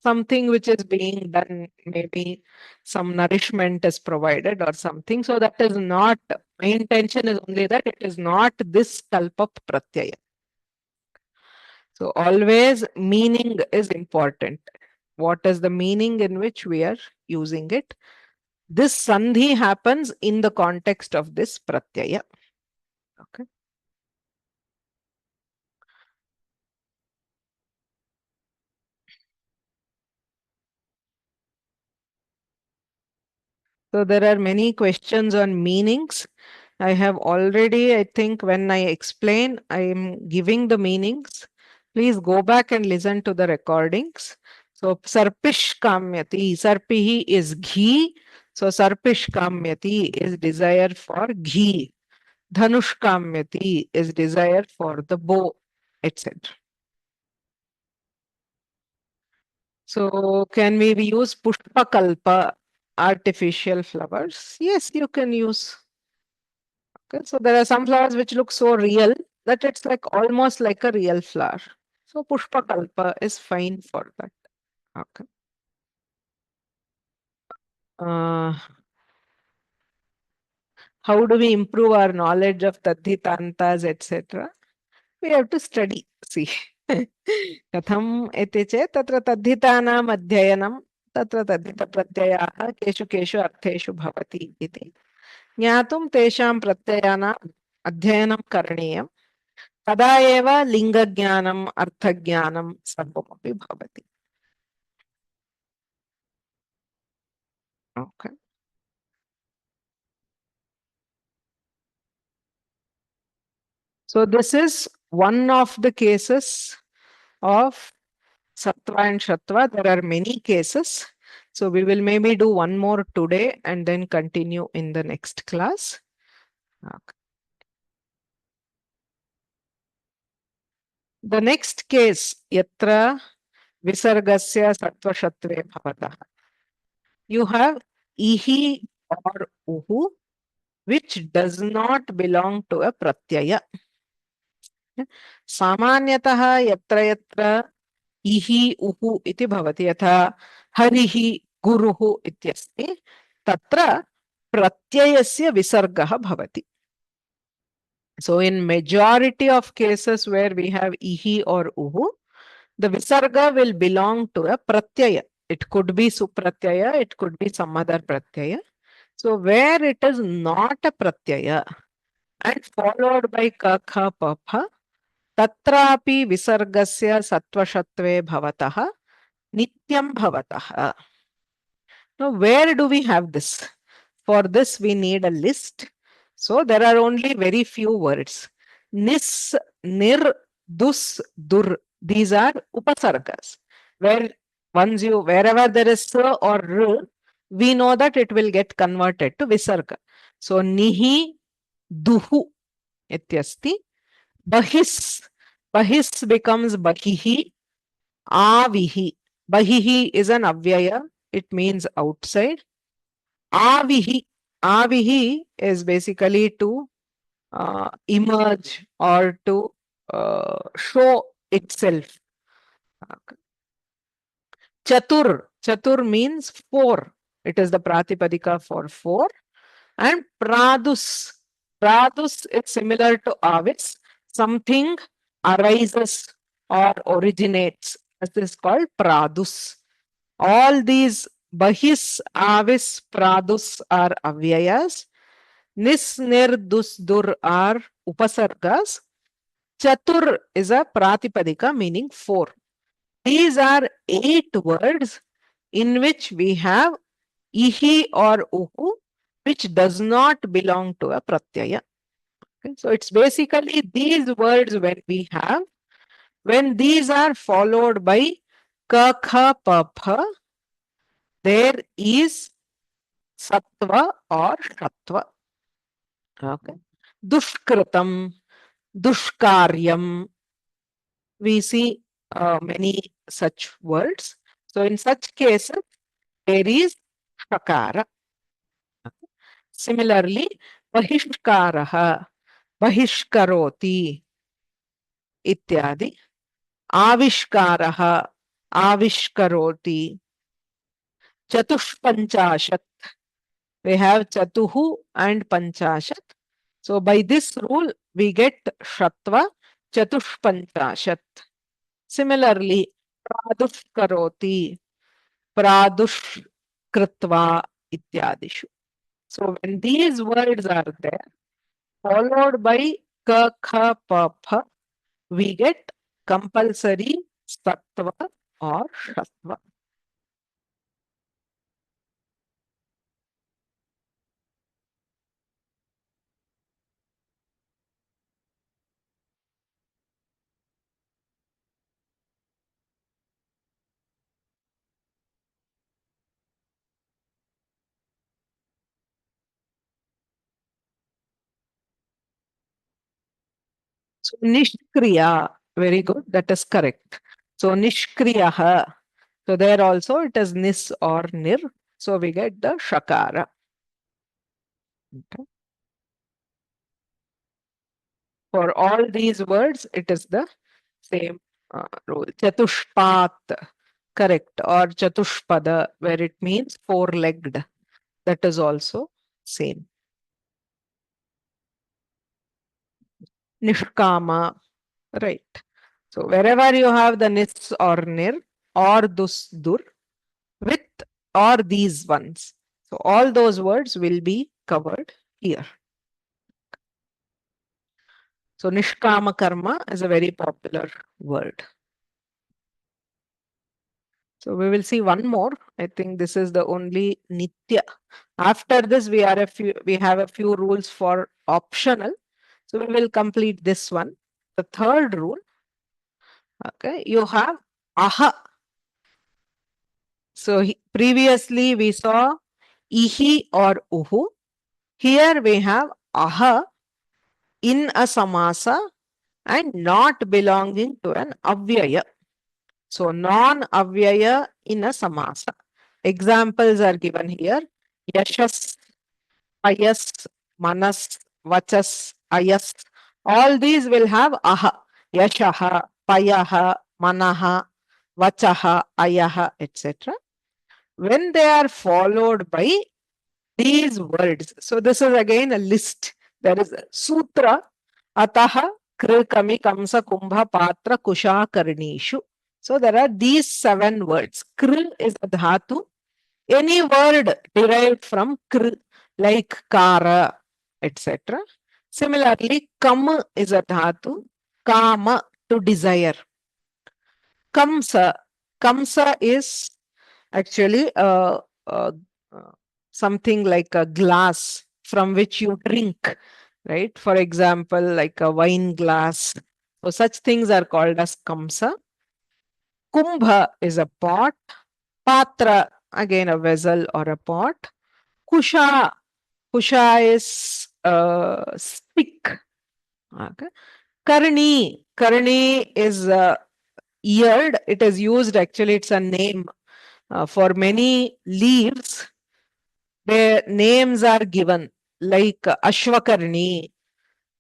[SPEAKER 1] something which is being done, maybe some nourishment is provided or something. So that is not, my intention is only that it is not this Kalpa Pratyaya. So always meaning is important. What is the meaning in which we are using it? This sandhi happens in the context of this pratyaya. Okay. So there are many questions on meanings. I have already, I think when I explain, I am giving the meanings. Please go back and listen to the recordings. So sarpish kamyati, sarpihi is ghee. So sarpish kamyati is desire for ghee. Dhanush kamyati is desire for the bow, etc. So can we use pushpakalpa, artificial flowers? Yes, you can use. Okay, so there are some flowers which look so real that it's like almost like a real flower. So pushpakalpa is fine for that. Okay. Uh, how do we improve our knowledge of tadhitantas, etc.? We have to study. See, कथम् इति चेत् तत्र तद्धितानाम् अध्ययनं तत्र तद्धितप्रत्ययाः केषु केषु अर्थेषु भवति इति ज्ञातुं तेषां प्रत्ययानाम् अध्ययनं करणीयं तदा एव लिङ्गज्ञानम् अर्थज्ञानं सर्वमपि भवति. Okay. So this is one of the cases of Sattva and Shatva. There are many cases. So we will maybe do one more today and then continue in the next class. Okay. The next case, yatra visargasya sattva shatve bhavata. You have ihi or uhu, which does not belong to a pratyaya. सामान्यतः यत्र यत्र इहि उहु इति भवति यथा हरिः गुरुः इत्यस्ति तत्र प्रत्ययस्य विसर्गः भवति. So in majority of cases where we have ihi or uhu, the visarga will belong to a pratyaya. It could be supratyaya, it could be some other pratyaya. So where it is not a pratyaya and followed by kakha papha, tatrapi visargasya sattvashatve bhavatah nityam bhavatah. Now where do we have this? For this we need a list. So there are only very few words. Nis, nir, dus, dur. These are upasargas. Wherever there is sa or r, we know that it will get converted to visarga. So nihi, duhu ityasti. Bahis. Bahis becomes bahihi. Avihi. Bahihi is an avyaya. It means outside. Avihi. Avihi is basically to emerge or to show itself. Chatur. Chatur means four. It is the pratipadika for four. And pradus. Pradus is similar to avis. Something arises or originates. This is called pradus. All these bahis, avis, pradus are avyayas. Nis, nir, dus, dur are upasargas. Chatur is a pratipadika meaning four. These are 8 words in which we have ihi or uhu, which does not belong to a pratyaya. Okay? So it's basically these words when these are followed by kakha papha, there is sattva or shatva. Okay. Dushkritam, dushkaryam. We see many such words. So in such cases, there is shakara. Similarly, bahishkaraha, bahishkaroti, ityadi. Avishkaraha, avishkaroti. Chatushpanchashat. We have chatuhu and panchashat. So by this rule, we get shatva chatushpanchashat. Similarly, pradush karoti, pradush kritva ityadishu. So when these words are there, followed by ka, kha, pa, pha, we get compulsory sattva or shatva. So nishkriya, very good, that is correct. So nishkriyaha. So there also it is nis or nir. So we get the shakara. Okay. For all these words, it is the same rule. Chatushpat, correct, or chatushpada, where it means four-legged. That is also same. Nishkama, right. So wherever you have the nis or nir or dus dur with or these ones. So all those words will be covered here. So nishkama karma is a very popular word. So we will see one more. I think this is the only nitya. After this, we have a few rules for optional. So we will complete this one. The third rule. Okay, you have aha. So previously we saw ihi or uhu. Here we have aha in a samasa and not belonging to an avyaya. So non-avyaya in a samasa. Examples are given here. Yashas, ayas, manas, vachas, ayas. All these will have aha. Yashaha, payaha, manaha, vachaha, ayaha, etc. When they are followed by these words. So this is again a list. There is a sutra. Ataha, kri, kami, kamsa, kumbha, patra, kusha, karnishu. So there are these 7 words. Kri is a dhatu. Any word derived from kri, like kara, etc. Similarly, kam is a dhatu. Kama, to desire. Kamsa. Kamsa is actually something like a glass from which you drink, right? For example, like a wine glass. So such things are called as kamsa. Kumbha is a pot. Patra, again a vessel or a pot. Kusha. Kusha is a stick. Okay. Karni. Karni is eared. It is used, actually, it's a name for many leaves. Their names are given like Ashwakarni.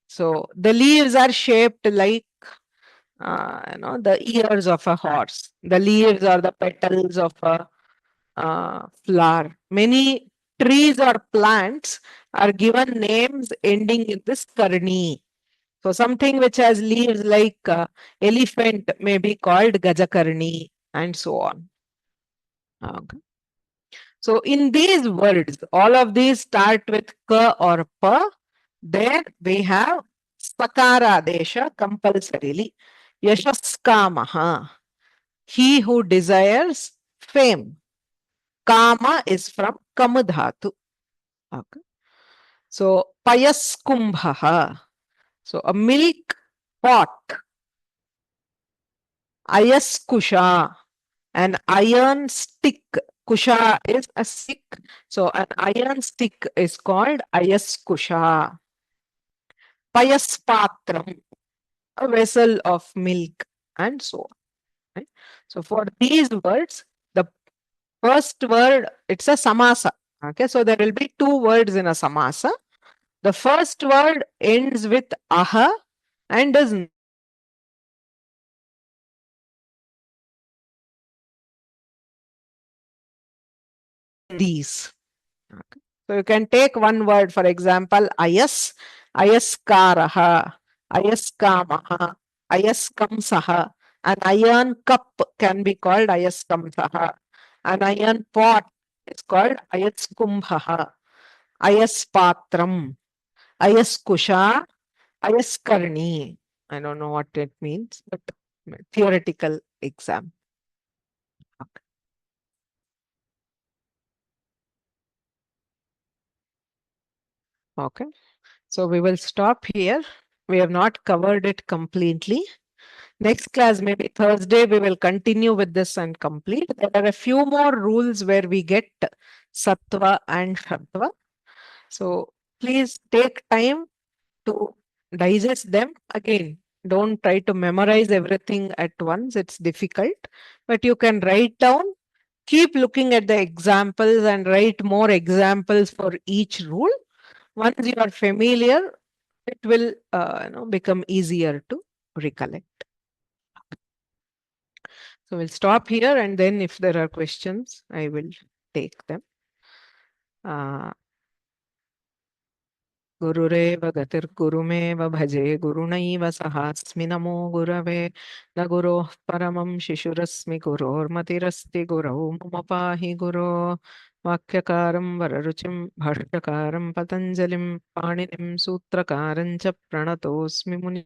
[SPEAKER 1] So the leaves are shaped like the ears of a horse. The leaves are the petals of a flower. Many trees or plants are given names ending in this karni. So something which has leaves like elephant may be called gajakarni and so on. Okay. So in these words, all of these start with ka or pa. Then we have sakara desha compulsorily. Yashaskamaha. He who desires fame. Kama is from kamadhatu. Okay. So payaskumbhaha. So a milk pot. Ayaskusha. An iron stick. Kusha is a stick. So an iron stick is called ayaskusha. Payaspatram, a vessel of milk, and so on. Right? So for these words, the first word, it's a samasa. Okay, so there will be 2 words in a samasa. The first word ends with aha and is these. Okay. So you can take one word, for example, ayas, ayaskaraha, ayaskamaha, ayaskamsaha. An iron cup can be called ayaskamsaha. An iron pot is called ayaskumbhaha, ayaspatram, ayaskusha, ayaskarni. I don't know what it means, but theoretical exam. Okay. Okay. So we will stop here. We have not covered it completely. Next class, maybe Thursday, we will continue with this and complete. There are a few more rules where we get sattva and shatva. So please take time to digest them. Again, don't try to memorize everything at once. It's difficult, but you can write down Keep looking at the examples and write more examples for each rule. Once you are familiar, it will become easier to recollect. So we'll stop here, and then if there are questions, I will take them. गुरुरेव गतिर्गुरुमेव भजे गुरुणैव सहास्मि नमो गुरवे न गुरोः परमं शिशुरस्मि गुरोर्मतिरस्ति गुरौ मम पाहि गुरो वाक्यकारं वररुचिं भाष्यकारं पतञ्जलिं पाणिनिं सूत्रकारं च प्रणतोऽस्मि मुनि